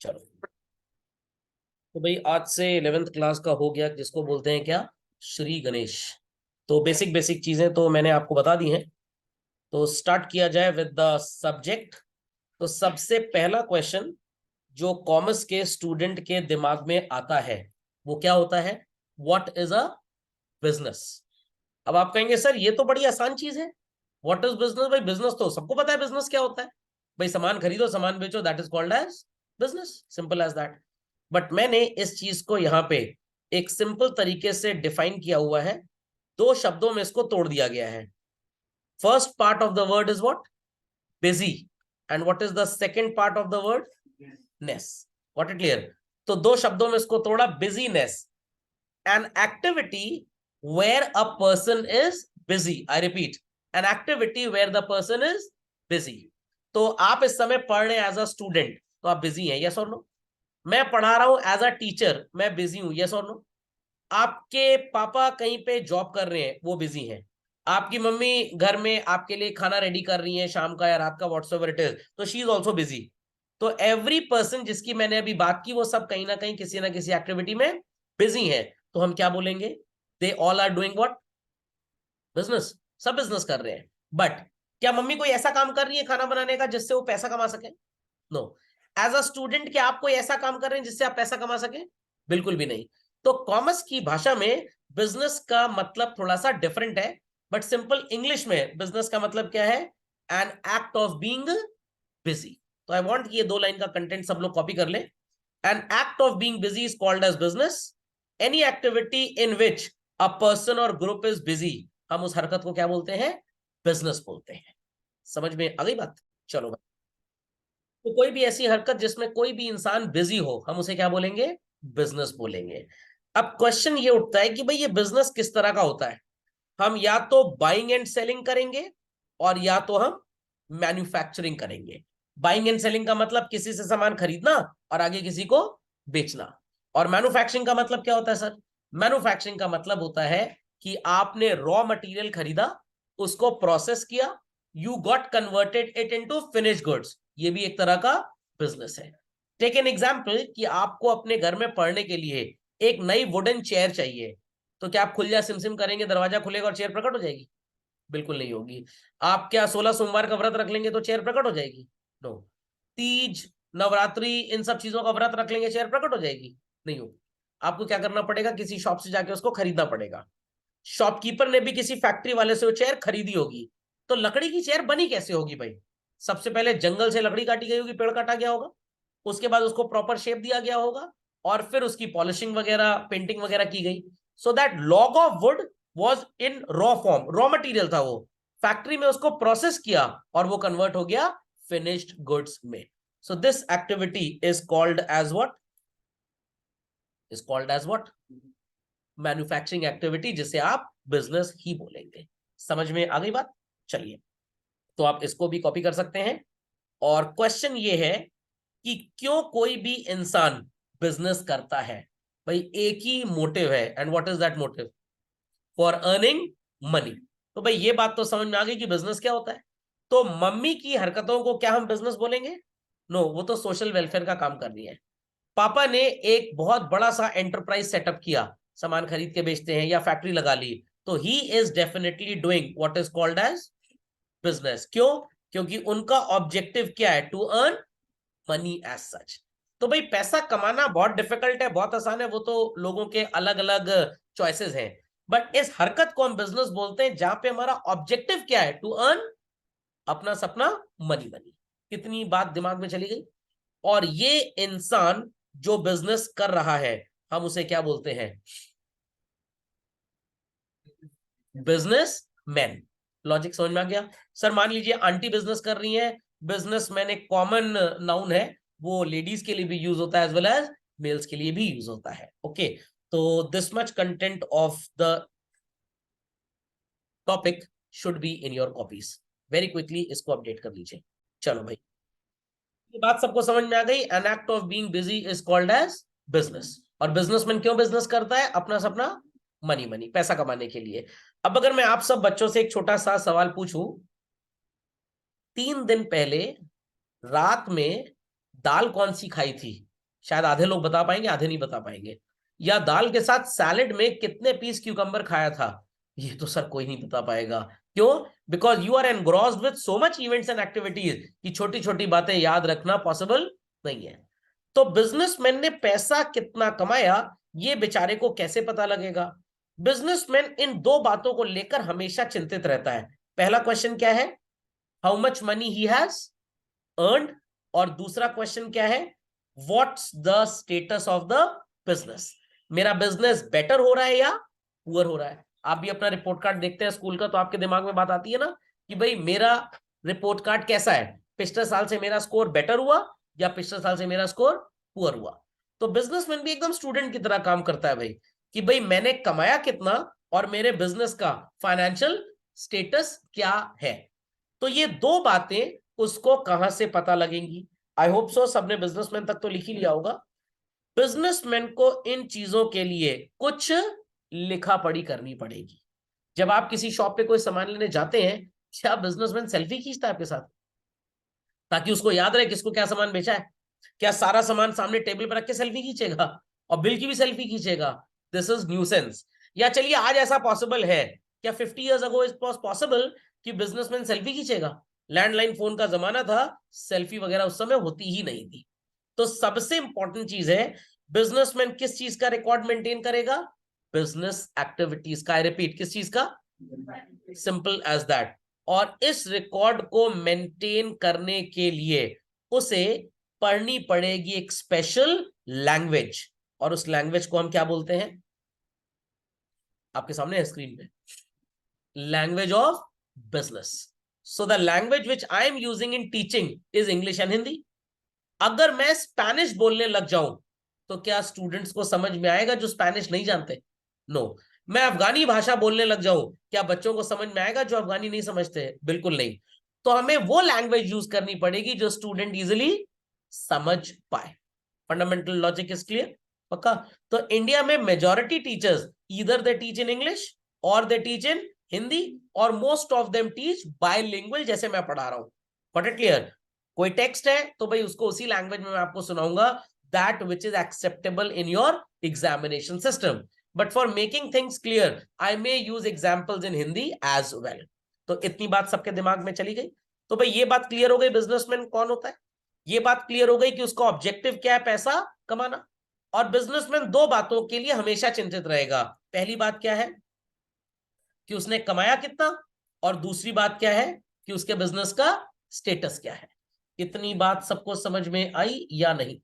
चलो, तो भाई आज से 11th क्लास का हो गया, जिसको बोलते हैं क्या, श्री गणेश। तो बेसिक बेसिक चीजें तो मैंने आपको बता दी हैं। तो स्टार्ट किया जाए विद द सब्जेक्ट। तो सबसे पहला क्वेश्चन जो कॉमर्स के स्टूडेंट के दिमाग में आता है वो क्या होता है? What is a business? अब आप कहेंगे सर ये तो बड़ी आसान चीज है, व्हाट इज बिजनेस? भाई बिजनेस तो सबको पता है, बिजनेस क्या होता है। भाई सामान खरीदो सामान बेचो, that is called as business, simple as that. But मैंने इस चीज को यहाँ पे एक सिंपल तरीके से डिफाइन किया हुआ है। दो शब्दों में इसको तोड़ दिया गया है। First part of the word is what? Busy. And what is the second part of the word? Ness. What it clear? तो दो शब्दों में इसको तोड़ा, business, an activity where a person is busy. I repeat, an activity where the person is busy. तो आप इस समय पढ़ रहे हैं एज अ स्टूडेंट, तो आप बिजी हैं, यस और नो? मैं पढ़ा रहा हूं एज अ टीचर, मैं बिजी हूं, यस और नो? आपके पापा कहीं पे जॉब कर रहे हैं, वो बिजी हैं। आपकी मम्मी घर में आपके लिए खाना रेडी कर रही है शाम का या रात का, व्हाट्सएवर इट इज, तो शी इज ऑल्सो बिजी। तो एवरी पर्सन जिसकी मैंने अभी बात की, वो सब कहीं ना कहीं किसी ना किसी एक्टिविटी में बिजी है। तो हम क्या बोलेंगे? They all are doing what? Business. सब बिजनेस कर रहे हैं। बट क्या मम्मी कोई ऐसा काम कर रही है खाना बनाने का जिससे वो पैसा कमा सके? नो। एज अ स्टूडेंट क्या आप कोई ऐसा काम कर रहे हैं जिससे आप पैसा कमा सके? बिल्कुल भी नहीं। तो कॉमर्स की भाषा में बिजनेस का मतलब थोड़ा सा डिफरेंट है। बट सिंपल इंग्लिश में बिजनेस का मतलब क्या है? N act of being busy. तो आई वांट कि ये दो लाइन का कंटेंट सब लोग कॉपी कर ले। An act of being busy is called as business. Any activity in which a person और ग्रुप इज बिजी, हम उस हरकत को क्या बोलते हैं? बिजनेस बोलते हैं। समझ में आ गई बात? चलो भाई। तो कोई भी ऐसी हरकत जिसमें कोई भी इंसान बिजी हो, हम उसे क्या बोलेंगे? बिजनेस बोलेंगे। अब क्वेश्चन ये उठता है कि भाई ये बिजनेस किस तरह का होता है? हम या तो बाइंग एंड सेलिंग करेंगे और या तो हम मैन्युफैक्चरिंग करेंगे। बाइंग एंड सेलिंग का मतलब किसी से सामान खरीदना और आगे किसी को बेचना। और मैन्युफैक्चरिंग का मतलब क्या होता है सर? मैन्युफैक्चरिंग का मतलब होता है कि आपने रॉ मटेरियल खरीदा, उसको प्रोसेस किया, you got converted it into finish goods. ये भी एक तरह का बिजनेस है। टेक एन एग्जांपल कि आपको अपने घर में पढ़ने के लिए एक नई वुडन चेयर चाहिए। तो क्या आप खुल जा सिमसिम करेंगे, दरवाजा खुलेगा और चेयर प्रकट हो जाएगी? बिल्कुल नहीं होगी। आप क्या 16 सोमवार का व्रत रख लेंगे तो चेयर प्रकट हो जाएगी? नो। तीज, नवरात्रि, इन सब चीजों का व्रत रख लेंगे, चेयर प्रकट हो जाएगी? नहीं होगी। आपको क्या करना पड़ेगा? किसी शॉप से जाके उसको खरीदना पड़ेगा। शॉपकीपर ने भी किसी फैक्ट्री वाले से वो चेयर खरीदी होगी। तो लकड़ी की चेयर बनी कैसे होगी भाई? सबसे पहले जंगल से लकड़ी काटी गई होगी, पेड़ काटा गया होगा, उसके बाद उसको प्रॉपर शेप दिया गया होगा, और फिर उसकी पॉलिशिंग वगैरह, पेंटिंग वगैरह की गई। So that log of would was in raw form, raw material था वो। फैक्ट्री में उसको प्रोसेस किया और वो कन्वर्ट हो गया फिनिश्ड गुड्स में। So this activity is called as what? Is called as what? Manufacturing activity, जिसे आप बिजनेस ही बोलेंगे। समझ में आ गई बात? चलिए, तो आप इसको भी कॉपी कर सकते हैं। और क्वेश्चन ये है कि क्यों कोई भी इंसान बिजनेस करता है? भाई एक ही मोटिव है, and what is that motive? For earning money. तो भाई ये बात तो समझ में आ गई कि बिजनेस क्या होता है। तो मम्मी की हरकतों को क्या हम बिजनेस बोलेंगे? नो, वो तो सोशल वेलफेयर का काम कर रही है। पापा ने एक बहुत बड़ा सा एंटरप्राइज सेटअप किया, सामान खरीद के बेचते हैं या फैक्ट्री लगा ली, तो he is definitely doing what is called as business. क्यों? क्योंकि उनका ऑब्जेक्टिव क्या है? To earn money as such. तो भाई पैसा कमाना बहुत डिफिकल्ट है, बहुत आसान है, वो तो लोगों के अलग अलग चॉइसेस हैं। बट इस हरकत को हम बिजनेस बोलते हैं जहां पे हमारा ऑब्जेक्टिव क्या है? टू अर्न अपना सपना, मनी। मनी। कितनी बात दिमाग में चली गई? और ये इंसान जो बिजनेस कर रहा है, हम उसे क्या बोलते हैं? Business man. लॉजिक समझ में आ गया? सर मान लीजिए आंटी बिजनेस कर रही है। बिजनेस मैन एक कॉमन नाउन है, वो लेडीज के लिए भी यूज होता है एज वेल एज मेल्स के लिए भी यूज होता है। ओके, तो this much content of the topic should be in your copies. Very quickly इसको अपडेट कर लीजिए। चलो भाई, ये बात सबको समझ में आ गई। An act of being busy is called as business. और बिजनेसमैन क्यों बिजनेस करता है? अपना सपना, मनी। मनी, पैसा कमाने के लिए। अब अगर मैं आप सब बच्चों से एक छोटा सा सवाल पूछूं, 3 दिन पहले रात में दाल कौन सी खाई थी? शायद आधे लोग बता पाएंगे, आधे नहीं बता पाएंगे। या दाल के साथ सैलेड में कितने पीस क्यूकम्बर खाया था, ये तो सर कोई नहीं बता पाएगा। क्यों? Because you are engrossed with so much events and activities कि छोटी छोटी बातें याद रखना पॉसिबल नहीं है। तो बिजनेसमैन ने पैसा कितना कमाया, ये बेचारे को कैसे पता लगेगा? बिजनेसमैन इन दो बातों को लेकर हमेशा चिंतित रहता है। पहला क्वेश्चन क्या है? How much money he has earned. और दूसरा क्वेश्चन क्या है? What's the status of the business. मेरा बिजनेस बेटर हो रहा है या पुअर हो रहा है? आप भी अपना रिपोर्ट कार्ड देखते हैं स्कूल का, तो आपके दिमाग में बात आती है ना कि भाई मेरा रिपोर्ट कार्ड कैसा है, पिछले साल से मेरा स्कोर बेटर हुआ या पिछले साल से मेरा स्कोर पुअर हुआ। तो बिजनेसमैन भी एकदम स्टूडेंट की तरह काम करता है भाई, कि भाई मैंने कमाया कितना और मेरे बिजनेस का फाइनेंशियल स्टेटस क्या है। तो ये दो बातें उसको कहां से पता लगेंगी? आई होप सो सबने बिजनेसमैन तक तो लिख ही लिया होगा। बिजनेसमैन को इन चीजों के लिए कुछ लिखा पढ़ी करनी पड़ेगी। जब आप किसी शॉप पे कोई सामान लेने जाते हैं, क्या बिजनेसमैन सेल्फी खींचता है आपके साथ ताकि उसको याद रहे किसको क्या सामान बेचा है? क्या सारा सामान सामने टेबल पर रख के सेल्फी खींचेगा और बिल की भी सेल्फी खींचेगा? This is nuisance. या चलिए आज ऐसा पॉसिबल है, क्या 50 years ago it was possible कि बिजनेसमैन सेल्फी खींचेगा? लैंडलाइन फोन का जमाना था, सेल्फी वगैरह उस समय होती ही नहीं थी। तो सबसे इंपॉर्टेंट चीज है, बिजनेसमैन किस चीज का रिकॉर्ड मेंटेन करेगा? बिजनेस एक्टिविटीज का। आई रिपीट, किस चीज का? Simple as that. और इस रिकॉर्ड को मेंटेन करने के लिए उसे पढ़नी पड़ेगी एक स्पेशल लैंग्वेज। और उस लैंग्वेज को हम क्या बोलते हैं? आपके सामने है स्क्रीन पे, language of business. So the language which I am using in teaching is English and Hindi. अगर मैं स्पैनिश बोलने लग जाऊं तो क्या स्टूडेंट्स को समझ में आएगा जो स्पैनिश नहीं जानते? नो। मैं अफगानी भाषा बोलने लग जाऊं, क्या बच्चों को समझ में आएगा जो अफगानी नहीं समझते? बिल्कुल नहीं। तो हमें वो लैंग्वेज यूज करनी पड़ेगी जो स्टूडेंट इजिली समझ पाए। Fundamental logic is clear? पक्का? तो इंडिया में majority teachers either they teach in English और दे टीच इन हिंदी, और most of them teach bilingual, जैसे मैं पढ़ा रहा हूं। Got it clear? कोई टेक्स्ट है तो भाई उसको उसी लैंग्वेज में मैं आपको सुनाऊंगा, that which is acceptable in your examination system. But for making things clear I may use examples in Hindi as well. तो इतनी बात सबके दिमाग में चली गई? तो भाई ये बात क्लियर हो गई बिजनेसमैन कौन होता है, ये बात क्लियर हो गई कि उसका ऑब्जेक्टिव क्या है, पैसा कमाना। और बिजनेसमैन दो बातों के लिए हमेशा चिंतित रहेगा। पहली बात क्या है कि उसने कमाया कितना, और दूसरी बात क्या है कि उसके बिजनेस का स्टेटस क्या है। इतनी बात सबको समझ में आई या नहीं?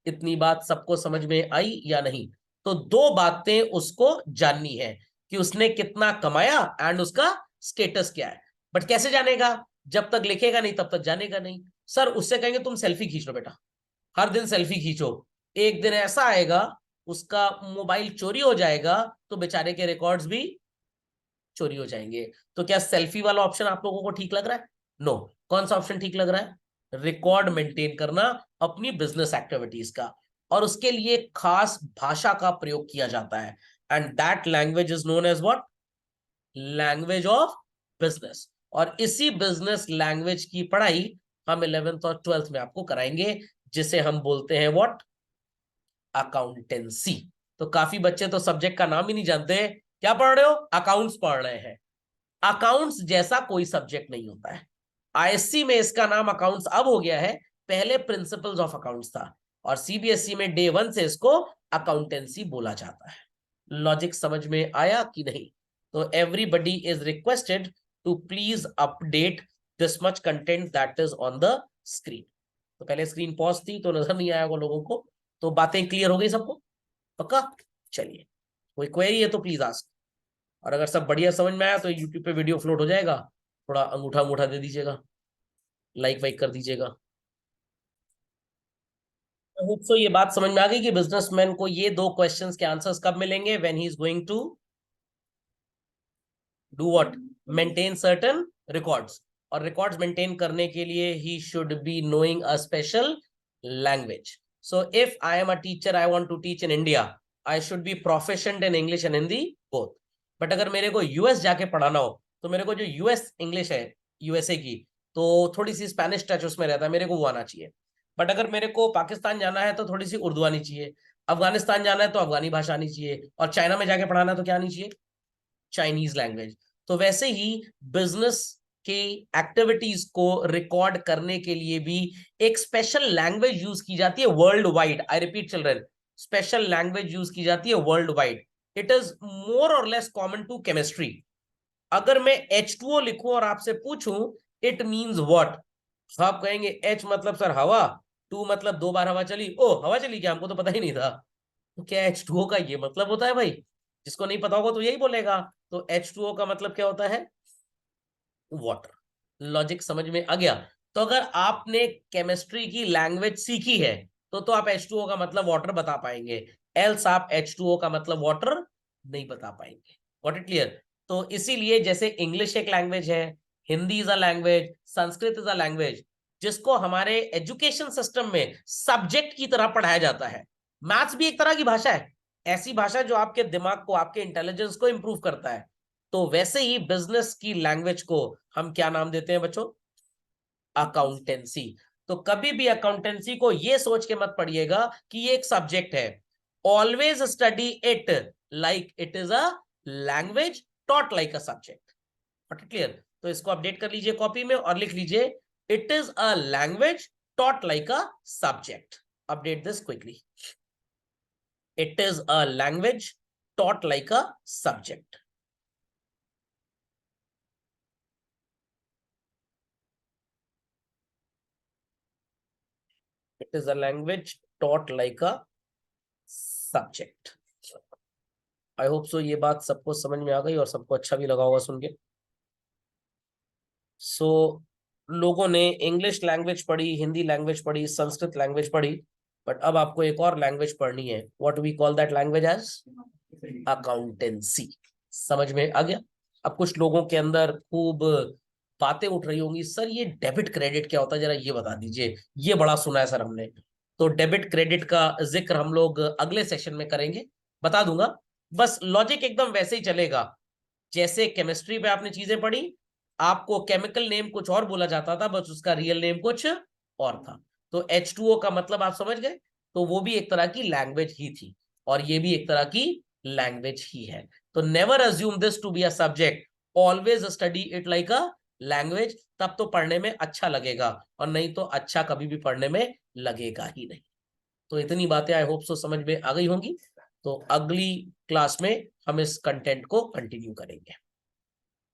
इतनी बात सबको समझ में आई या नहीं? तो दो बातें उसको जाननी है कि उसने कितना कमाया एंड उसका स्टेटस क्या है। बट कैसे जानेगा? जब तक लिखेगा नहीं तब तक जानेगा नहीं। सर उससे कहेंगे तुम सेल्फी खींच लो बेटा, हर दिन सेल्फी खींचो। एक दिन ऐसा आएगा उसका मोबाइल चोरी हो जाएगा तो बेचारे के रिकॉर्ड्स भी चोरी हो जाएंगे। तो क्या सेल्फी वाला ऑप्शन आप लोगों को ठीक लग रहा है? नो। कौन सा ऑप्शन ठीक लग रहा है? रिकॉर्ड मेंटेन करना अपनी बिजनेस एक्टिविटीज का, और उसके लिए खास भाषा का प्रयोग किया जाता है, and that language is known as what? Language of business. और इसी बिजनेस लैंग्वेज की पढ़ाई हम 11th और 12th में आपको कराएंगे, जिसे हम बोलते हैं व्हाट? अकाउंटेंसी। तो काफी बच्चे तो सब्जेक्ट का नाम ही नहीं जानते, क्या पढ़ रहे हो? अकाउंट्स पढ़ रहे हैं। अकाउंट्स जैसा कोई सब्जेक्ट नहीं होता है। आईएससी में इसका नाम अकाउंट्स अब हो गया है, पहले प्रिंसिपल्स ऑफ अकाउंट्स था, और सीबीएसई में डे 1 से इसको अकाउंटेंसी बोला जाता है। लॉजिक समझ में आया कि नहीं? तो everybody is requested to please update this much content that is on the screen. तो पहले स्क्रीन पॉज थी तो नजर नहीं आया होगा लोगों को। तो बातें क्लियर हो गई सबको? पक्का? चलिए, कोई क्वेरी है तो प्लीज आस्क। और अगर सब बढ़िया समझ में आया तो यूट्यूब पे वीडियो अपलोड हो जाएगा, थोड़ा अंगूठा अंगूठा दे दीजिएगा, लाइक वाइक कर दीजिएगा। होप सो ये बात समझ में आ गई कि बिजनेसमैन को ये दो क्वेश्चंस के आंसर्स कब मिलेंगे? When he is going to do what? Maintain certain records. और रिकॉर्ड्स मेंटेन करने के लिए he should be knowing a special language. So if I am a teacher, I want to teach in India, I should be proficient in English and Hindi both. But अगर मेरे को US जाके पढ़ाना हो तो मेरे को जो यूएस इंग्लिश है यूएसए की, तो थोड़ी सी स्पेनिश टच उसमें रहता है, मेरे को वो आना चाहिए। बट अगर मेरे को पाकिस्तान जाना है तो थोड़ी सी उर्दू आनी चाहिए, अफगानिस्तान जाना है तो अफगानी भाषा आनी चाहिए, और चाइना में जाके पढ़ाना है तो क्या आनी चाहिए, चाइनीज लैंग्वेज। तो वैसे ही बिजनेस के एक्टिविटीज को रिकॉर्ड करने के लिए भी एक स्पेशल लैंग्वेज यूज की जाती है world wide. I repeat children, special language use की जाती है world wide. It is more और लेस कॉमन टू केमिस्ट्री। अगर मैं H2O लिखूं और आपसे पूछूं इट मींस व्हाट, आप कहेंगे H मतलब सर हवा, 2 मतलब 2 बार हवा चली, ओ हवा चली क्या, हमको तो पता ही नहीं था। तो क्या H2O का ये मतलब होता है भाई? जिसको नहीं पता होगा तो यही बोलेगा। तो H2O का मतलब क्या होता है, वाटर। लॉजिक समझ में आ गया? तो अगर आपने केमिस्ट्री की लैंग्वेज सीखी है तो आप H2O का मतलब वाटर बता पाएंगे, एल्स आप H2O का मतलब वाटर नहीं बता पाएंगे। Got it clear? तो इसीलिए जैसे इंग्लिश एक लैंग्वेज है, Hindi is a language, Sanskrit is a language, जिसको हमारे एजुकेशन सिस्टम में सब्जेक्ट की तरह पढ़ाया जाता है। मैथ्स भी एक तरह की भाषा है, ऐसी भाषा जो आपके दिमाग को, आपके इंटेलिजेंस को इंप्रूव करता है। तो वैसे ही बिजनेस की लैंग्वेज को हम क्या नाम देते हैं बच्चों, अकाउंटेंसी। तो कभी भी अकाउंटेंसी को ये सोच के मत पढ़िएगा कि ये एक सब्जेक्ट है। Always study it like it is a language taught like a subject. Clear? तो इसको अपडेट कर लीजिए कॉपी में और लिख लीजिए it is a language taught like a subject. Update this quickly, it is a language taught like a subject. It is a language taught like a subject. I hope so ये बात सबको समझ में आ गई और सबको अच्छा भी लगा होगा सुन के। सो लोगों ने इंग्लिश लैंग्वेज पढ़ी, हिंदी लैंग्वेज पढ़ी, संस्कृत लैंग्वेज पढ़ी, बट अब आपको एक और लैंग्वेज पढ़नी है। What we call that language as accountancy. समझ में आ गया? अब कुछ लोगों के अंदर खूब बातें उठ रही होंगी, सर ये डेबिट क्रेडिट क्या होता है, जरा ये बता दीजिए, ये बड़ा सुना है सर हमने। तो डेबिट क्रेडिट का जिक्र हम लोग अगले सेशन में करेंगे, बता दूंगा। बस लॉजिक एकदम वैसे ही चलेगा जैसे केमिस्ट्री पे आपने चीजें पढ़ी, आपको केमिकल नेम कुछ और बोला जाता था, बस उसका रियल नेम कुछ और था। तो H2O का मतलब आप समझ गए, तो वो भी एक तरह की लैंग्वेज ही थी और ये भी एक तरह की लैंग्वेज ही है। तो never assume this to be a subject, always study it like a language, तब तो पढ़ने में अच्छा लगेगा, और नहीं तो अच्छा कभी भी पढ़ने में लगेगा ही नहीं। तो इतनी बातें आई होप सो समझ में आ गई होंगी। तो अगली क्लास में हम इस कंटेंट को कंटिन्यू करेंगे।